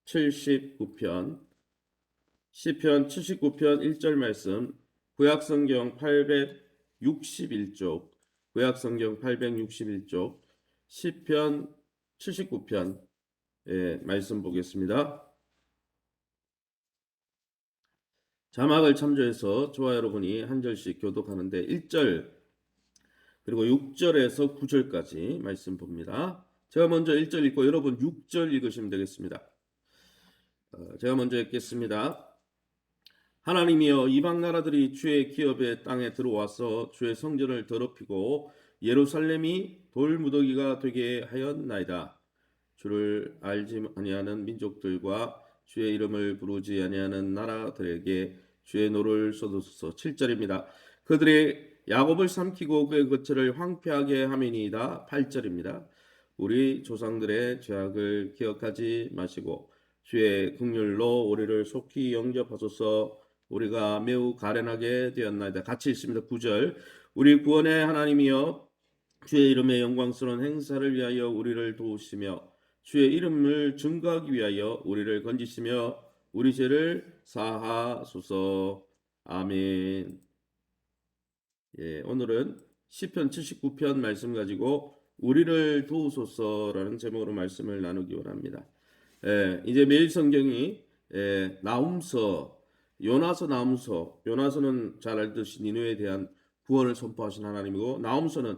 79편 시편 79편 1절 말씀 구약성경 861쪽 구약성경 861쪽 시편 79편 말씀 보겠습니다. 자막을 참조해서 저와 여러분이 한 절씩 교독하는데 1절 그리고 6절에서 9절까지 말씀 봅니다. 제가 먼저 1절 읽고 여러분 6절 읽으시면 되겠습니다. 제가 먼저 읽겠습니다. 하나님이여 이방 나라들이 주의 기업의 땅에 들어와서 주의 성전을 더럽히고 예루살렘이 돌무더기가 되게 하였나이다. 주를 알지 아니하는 민족들과 주의 이름을 부르지 아니하는 나라들에게 주의 노를 쏟으소서. 7절입니다. 그들의 야곱을 삼키고 그의 거처를 황폐하게 함이니이다. 8절입니다. 우리 조상들의 죄악을 기억하지 마시고 주의 긍휼로 우리를 속히 영접하소서. 우리가 매우 가련하게 되었나이다. 같이 읽습니다. 9절 우리 구원의 하나님이여 주의 이름의 영광스러운 행사를 위하여 우리를 도우시며 주의 이름을 증거하기 위하여 우리를 건지시며 우리 죄를 사하소서. 아멘. 오늘은 시편 79편 말씀 가지고 우리를 도우소서라는 제목으로 말씀을 나누기 원합니다. 이제 매일 성경이 나훔서 요나서 나훔서 요나서는 잘 알듯이 니느웨에 대한 구원을 선포하신 하나님이고 나훔서는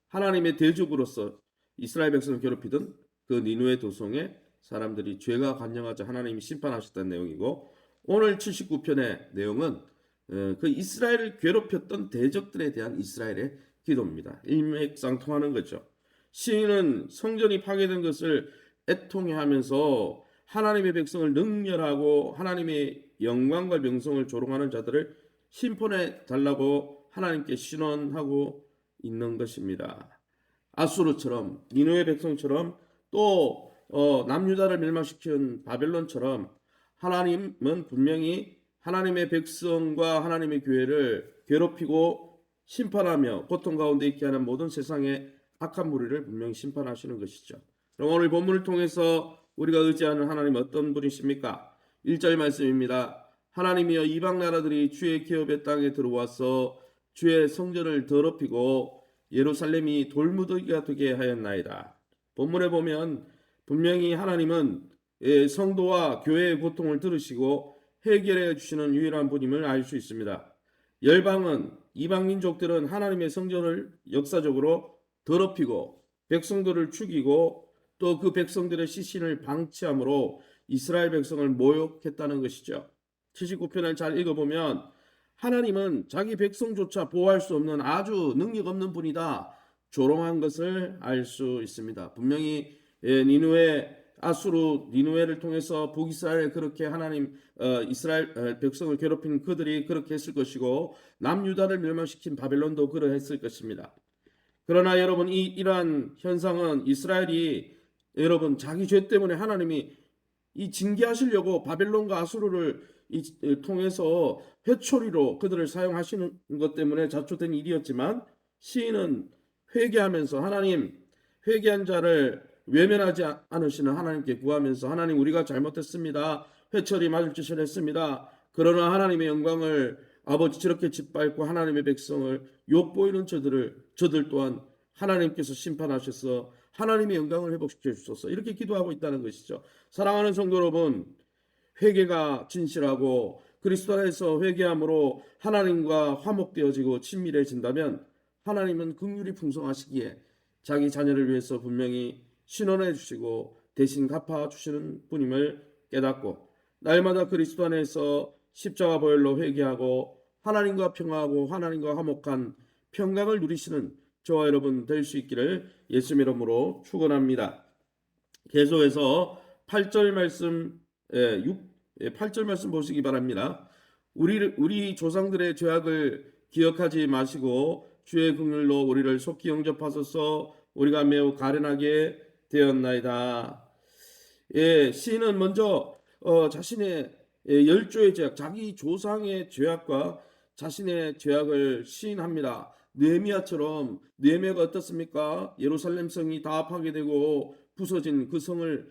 하나님의 대적으로서 이스라엘 백성을 괴롭히던 그 니느웨 도성에 사람들이 죄가 관영하자 하나님이 심판하셨다는 내용이고 오늘 79편의 내용은 그 이스라엘을 괴롭혔던 대적들에 대한 이스라엘의 기도입니다. 일맥상통하는 거죠. 시인은 성전이 파괴된 것을 애통해하면서 하나님의 백성을 능멸하고 하나님의 영광과 명성을 조롱하는 자들을 심판해 달라고 하나님께 신원하고 있는 것입니다. 아수르처럼 니느웨 백성처럼 또 남유다를 멸망시킨 바벨론처럼 하나님은 분명히 하나님의 백성과 하나님의 교회를 괴롭히고 심판하며 고통 가운데 있게 하는 모든 세상의 악한 무리를 분명히 심판하시는 것이죠. 그럼 오늘 본문을 통해서 우리가 의지하는 하나님 어떤 분이십니까? 1절 말씀입니다. 하나님이여 이방 나라들이 주의 기업의 땅에 들어와서 주의 성전을 더럽히고 예루살렘이 돌무더기가 되게 하였나이다. 본문에 보면 분명히 하나님은 성도와 교회의 고통을 들으시고 해결해 주시는 유일한 분임을 알 수 있습니다. 열방은 이방 민족들은 하나님의 성전을 역사적으로 더럽히고 백성들을 죽이고 또 그 백성들의 시신을 방치함으로 이스라엘 백성을 모욕했다는 것이죠. 79편을 잘 읽어보면 하나님은 자기 백성조차 보호할 수 없는 아주 능력 없는 분이다 조롱한 것을 알 수 있습니다. 분명히 니느웨 아수르 니느웨를 통해서 북이스라엘 그렇게 하나님 이스라엘 백성을 괴롭힌 그들이 그렇게 했을 것이고 남유다를 멸망시킨 바벨론도 그러했을 것입니다. 그러나 여러분 이러한 현상은 이스라엘이 여러분 자기 죄 때문에 하나님이 이 징계하시려고 바벨론과 아수르를 통해서 회초리로 그들을 사용하시는 것 때문에 자초된 일이었지만 시인은 회개하면서 하나님 회개한 자를 외면하지 않으시는 하나님께 구하면서 하나님 우리가 잘못했습니다. 회초리 맞을 짓을 했습니다. 그러나 하나님의 영광을 아버지 저렇게 짓밟고 하나님의 백성을 욕보이는 저들 또한 하나님께서 심판하셔서 하나님의 영광을 회복시켜 주소서 이렇게 기도하고 있다는 것이죠. 사랑하는 성도 여러분 회개가 진실하고 그리스도 안에서 회개함으로 하나님과 화목되어지고 친밀해진다면 하나님은 긍휼이 풍성하시기에 자기 자녀를 위해서 분명히 신원해 주시고 대신 갚아 주시는 분임을 깨닫고 날마다 그리스도 안에서 십자가 보혈로 회개하고 하나님과 평화하고 하나님과 화목한 평강을 누리시는 저와 여러분 될 수 있기를 예수님 이름으로 축원합니다. 계속해서 8절 말씀 8절 말씀 보시기 바랍니다. 우리 조상들의 죄악을 기억하지 마시고 주의 긍휼로 우리를 속히 영접하소서. 우리가 매우 가련하게 되었나이다. 시인은 먼저 자신의 열조의 죄악, 자기 조상의 죄악과 자신의 죄악을 시인합니다. 느헤미야처럼 느헤미야가 어떻습니까? 예루살렘 성이 다 파괴되고 부서진 그 성을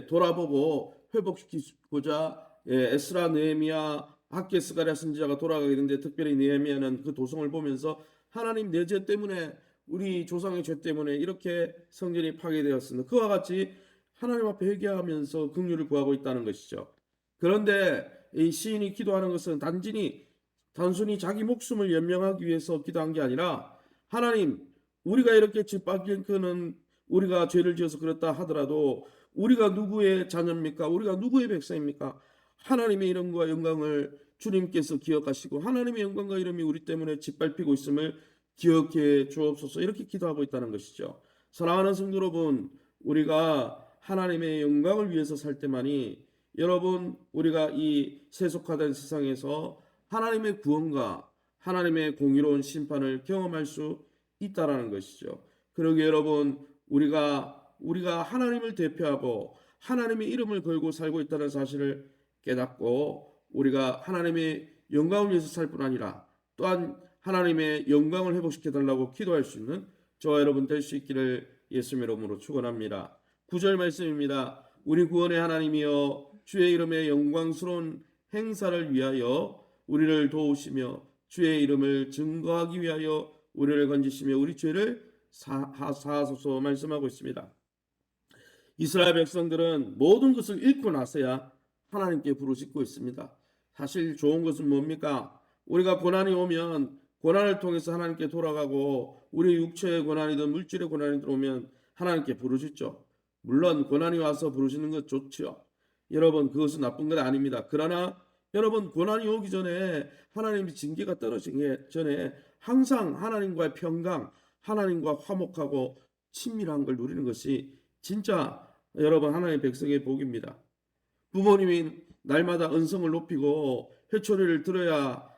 돌아보고 회복시키고자 에스라, 느헤미야, 학개, 스가랴 선지자가 돌아가게 되는데, 특별히 느헤미야는 그 도성을 보면서 하나님, 내 죄 때문에, 우리 조상의 죄 때문에 이렇게 성전이 파괴되었습니다. 그와 같이 하나님 앞에 회개하면서 긍휼을 구하고 있다는 것이죠. 그런데 이 시인이 기도하는 것은 단순히 자기 목숨을 연명하기 위해서 기도한 게 아니라, 하나님, 우리가 이렇게 짓밟히는, 우리가 죄를 지어서 그렇다 하더라도 우리가 누구의 자녀입니까? 우리가 누구의 백성입니까? 하나님의 이름과 영광을 주님께서 기억하시고 하나님의 영광과 이름이 우리 때문에 짓밟히고 있음을 기억해 주옵소서, 이렇게 기도하고 있다는 것이죠. 사랑하는 성도 여러분, 우리가 하나님의 영광을 위해서 살 때만이, 여러분, 우리가 이 세속화된 세상에서 하나님의 구원과 하나님의 공의로운 심판을 경험할 수 있다라는 것이죠. 그러게 여러분, 우리가 하나님을 대표하고 하나님의 이름을 걸고 살고 있다는 사실을 깨닫고, 우리가 하나님의 영광을 위해서 살 뿐 아니라 또한 하나님의 영광을 회복시켜 달라고 기도할 수 있는 저와 여러분 될 수 있기를 예수님 이름으로 축원합니다. 9절 말씀입니다. 우리 구원의 하나님이여, 주의 이름의 영광스러운 행사를 위하여 우리를 도우시며 주의 이름을 증거하기 위하여 우리를 건지시며 우리 죄를 사하소서 말씀하고 있습니다. 이스라엘 백성들은 모든 것을 잃고 나서야 하나님께 부르짖고 있습니다. 사실 좋은 것은 뭡니까? 우리가 고난이 오면 고난을 통해서 하나님께 돌아가고, 우리 육체의 고난이든 물질의 고난이든 오면 하나님께 부르짖죠. 물론 고난이 와서 부르짖는 것 좋죠. 여러분, 그것은 나쁜 건 아닙니다. 그러나 여러분, 고난이 오기 전에, 하나님의 징계가 떨어지기 전에 항상 하나님과의 평강, 하나님과 화목하고 친밀한 걸 누리는 것이 진짜 여러분 하나님의 백성의 복입니다. 부모님이 날마다 은성을 높이고 회초리를 들어야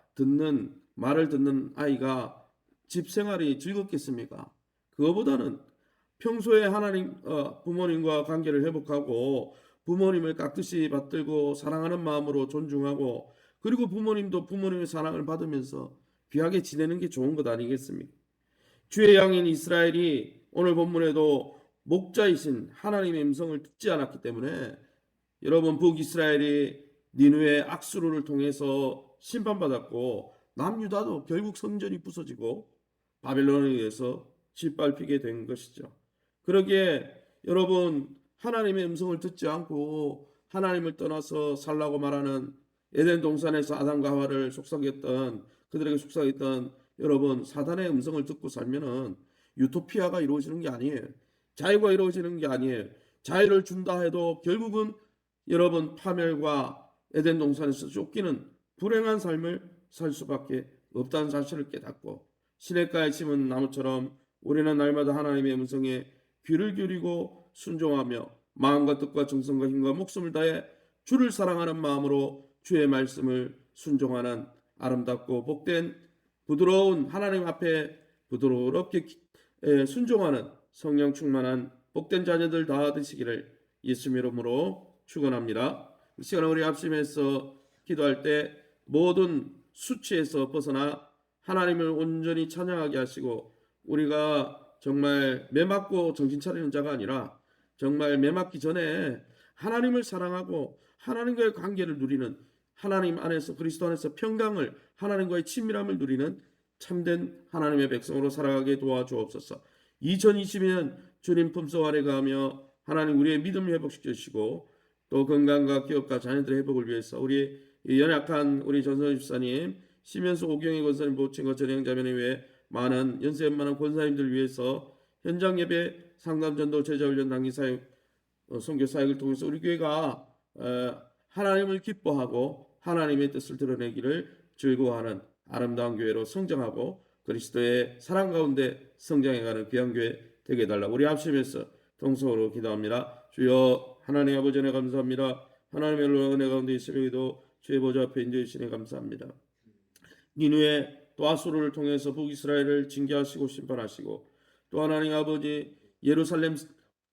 말을 듣는 아이가 집 생활이 즐겁겠습니까? 그거보다는 평소에 부모님과 관계를 회복하고 부모님을 깍듯이 받들고 사랑하는 마음으로 존중하고, 그리고 부모님도 부모님의 사랑을 받으면서 귀하게 지내는 게 좋은 것 아니겠습니까? 주의 양인 이스라엘이 오늘 본문에도 목자이신 하나님의 음성을 듣지 않았기 때문에, 여러분, 북이스라엘이 니느웨 악수르를 통해서 심판받았고, 남유다도 결국 성전이 부서지고 바벨론에 의해서 짓밟히게 된 것이죠. 그러기에 여러분, 하나님의 음성을 듣지 않고 하나님을 떠나서 살라고 말하는, 에덴 동산에서 아담과 하와를 그들에게 속삭였던 여러분, 사단의 음성을 듣고 살면은 유토피아가 이루어지는 게 아니에요. 자유가 이루어지는 게 아니에요. 자유를 준다 해도 결국은 여러분, 파멸과 에덴 동산에서 쫓기는 불행한 삶을 살 수밖에 없다는 사실을 깨닫고, 시냇가에 심은 나무처럼 우리는 날마다 하나님의 음성에 귀를 기울이고 순종하며 마음과 뜻과 정성과 힘과 목숨을 다해 주를 사랑하는 마음으로 주의 말씀을 순종하는 아름답고 복된, 부드러운, 하나님 앞에 부드럽게 순종하는 성령 충만한 복된 자녀들 다 되시기를 예수님 이름으로 축원합니다. 이 시간 우리 합심해서 기도할 때 모든 수치에서 벗어나 하나님을 온전히 찬양하게 하시고, 우리가 정말 매맞고 정신 차리는 자가 아니라 정말 매맞기 전에 하나님을 사랑하고 하나님과의 관계를 누리는, 하나님 안에서, 그리스도 안에서 평강을, 하나님과의 친밀함을 누리는 참된 하나님의 백성으로 살아가게 도와주옵소서. 2020년 주님 품속 아래 가며 하나님 우리의 믿음을 회복시켜 주시고, 또 건강과 기업과 자녀들의 회복을 위해서 우리 연약한 우리 전선희 집사님, 심연수 오경희 권사님, 보친과 전행자매를 위해 많은 연세 웬만한 권사님들 위해서 현장 예배, 상담 전도, 제자훈련, 단기 사역, 선교 사역을 통해서 우리 교회가 하나님을 기뻐하고 하나님의 뜻을 드러내기를 즐거워하는 아름다운 교회로 성장하고 그리스도의 사랑 가운데 성장해가는 귀한 교회 되게 해달라고 우리 합심해서 통성으로 기도합니다. 주여 하나님 아버지 은혜 감사합니다. 하나님의 은혜 가운데 이 새벽에도 주의 보좌 앞에 인도해 주시니 감사합니다. 니느웨 또 아수르를 통해서 북이스라엘을 징계하시고 심판하시고, 또 하나님 아버지 예루살렘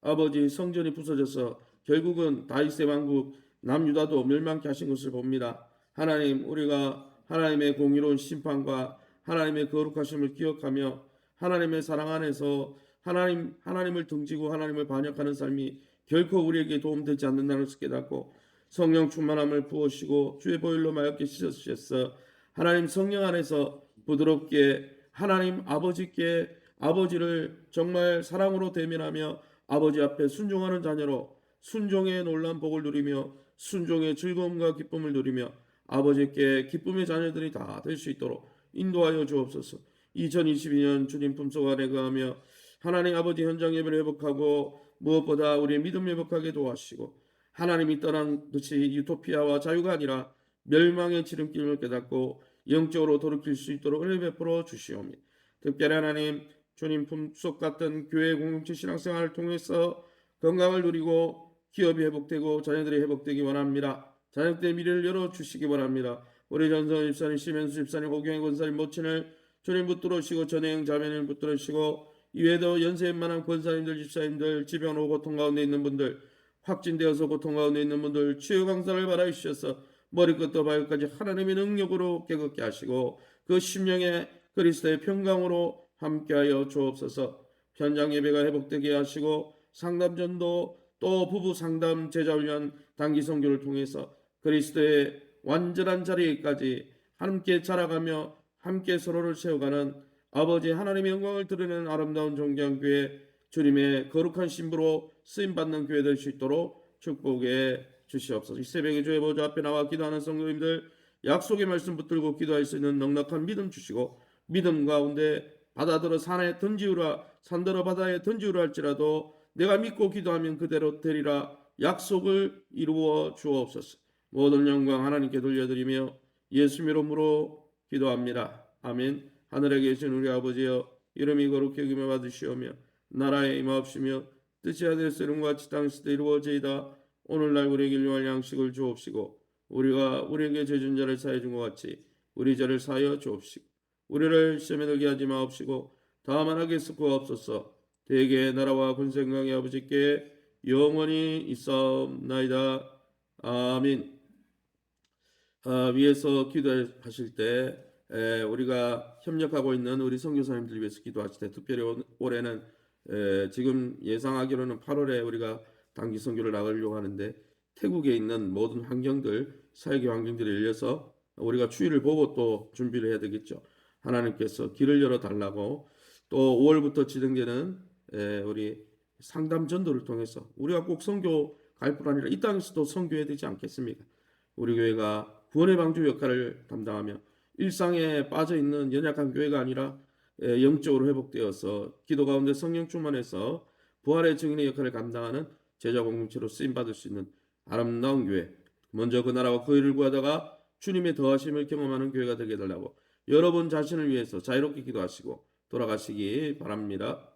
아버지 성전이 부서져서 결국은 다윗의 왕국 남유다도 멸망케 하신 것을 봅니다. 하나님, 우리가 하나님의 공의로운 심판과 하나님의 거룩하심을 기억하며 하나님의 사랑 안에서 하나님을 등지고 하나님을 반역하는 삶이 결코 우리에게 도움되지 않는다는 것을 깨닫고 성령 충만함을 부으시고 주의 보혈로 맑게 씻어주셔서 하나님 성령 안에서 부드럽게 하나님 아버지께 아버지를 정말 사랑으로 대면하며 아버지 앞에 순종하는 자녀로 순종의 놀라운 복을 누리며 순종의 즐거움과 기쁨을 누리며 아버지께 기쁨의 자녀들이 다 될 수 있도록 인도하여 주옵소서. 2022년 주님 품속 안에 거하며 하나님 아버지 현장 예배를 회복하고 무엇보다 우리의 믿음 회복하게 도와주시고 하나님이 떠난 것이 유토피아와 자유가 아니라 멸망의 지름길을 깨닫고 영적으로 돌이킬 수 있도록 은혜 베풀어 주시옵니다. 특별히 하나님 주님 품속 같은 교회 공동체 신앙생활을 통해서 건강을 누리고 기업이 회복되고 자녀들이 회복되기 원합니다. 자녀들의 미래를 열어주시기 원합니다. 우리 전성현 집사님, 심현수 집사님, 호경의 권사님 모친을 주님 붙들으시고 전혜영 자매를 붙들으시고 이외에도 연세만한 권사님들, 집사님들, 질병으로 고통 가운데 있는 분들, 확진되어서 고통 가운데 있는 분들 치유 강사를 바라 주셔서 머리끝부터 발끝까지 하나님의 능력으로 깨끗게 하시고 그 심령의 그리스도의 평강으로 함께하여 주옵소서. 현장 예배가 회복되게 하시고 상담전도 또 부부 상담 제자훈련 단기 선교를 통해서 그리스도의 완전한 자리까지 함께 자라가며 함께 서로를 세워가는 아버지 하나님의 영광을 드러내는 아름다운 종교교회 주님의 거룩한 신부로 쓰임받는 교회 될 수 있도록 축복해 주시옵소서. 이 새벽에 주의 보좌 앞에 나와 기도하는 성도님들 약속의 말씀 붙들고 기도할 수 있는 넉넉한 믿음 주시고 믿음 가운데 바다들어 산에 던지우라 산들어 바다에 던지우라 할지라도 내가 믿고 기도하면 그대로 되리라 약속을 이루어 주옵소서. 모든 영광 하나님께 돌려드리며 예수 이름으로 기도합니다. 아멘. 하늘에 계신 우리 아버지여 이름이 거룩히 여김을 받으시오며 나라에 임하옵시며 뜻이 하늘에서 이룬과 같이 땅에서도 이루어지이다. 오늘날 우리에게 일용할 양식을 주옵시고 우리가 우리에게 죄진 자를 사하여 준 것 같이 우리 죄를 사하여 주옵시고 우리를 시험에 들게 하지 마옵시고 다만 악에서 구하옵소서. 대개 나라와 권세 영광이 아버지께 영원히 있사옵나이다. 아멘. 위에서 기도하실 때 우리가 협력하고 있는 우리 선교사님들 위해서 기도하실 때 특별히 올해는 지금 예상하기로는 8월에 우리가 단기 선교를 나가려고 하는데 태국에 있는 모든 환경들 사회계 환경들이 열려서 우리가 추위를 보고 또 준비를 해야 되겠죠. 하나님께서 길을 열어 달라고 또 5월부터 진행되는 우리 상담 전도를 통해서 우리가 꼭 선교 갈 뿐 아니라 이 땅에서도 선교해야 되지 않겠습니까? 우리 교회가 구원의 방주 역할을 담당하며 일상에 빠져있는 연약한 교회가 아니라 영적으로 회복되어서 기도 가운데 성령 충만해서 부활의 증인의 역할을 감당하는 제자 공동체로 쓰임받을 수 있는 아름다운 교회, 먼저 그 나라와 그 일을 구하다가 주님의 더하심을 경험하는 교회가 되게 해달라고 여러분 자신을 위해서 자유롭게 기도하시고 돌아가시기 바랍니다.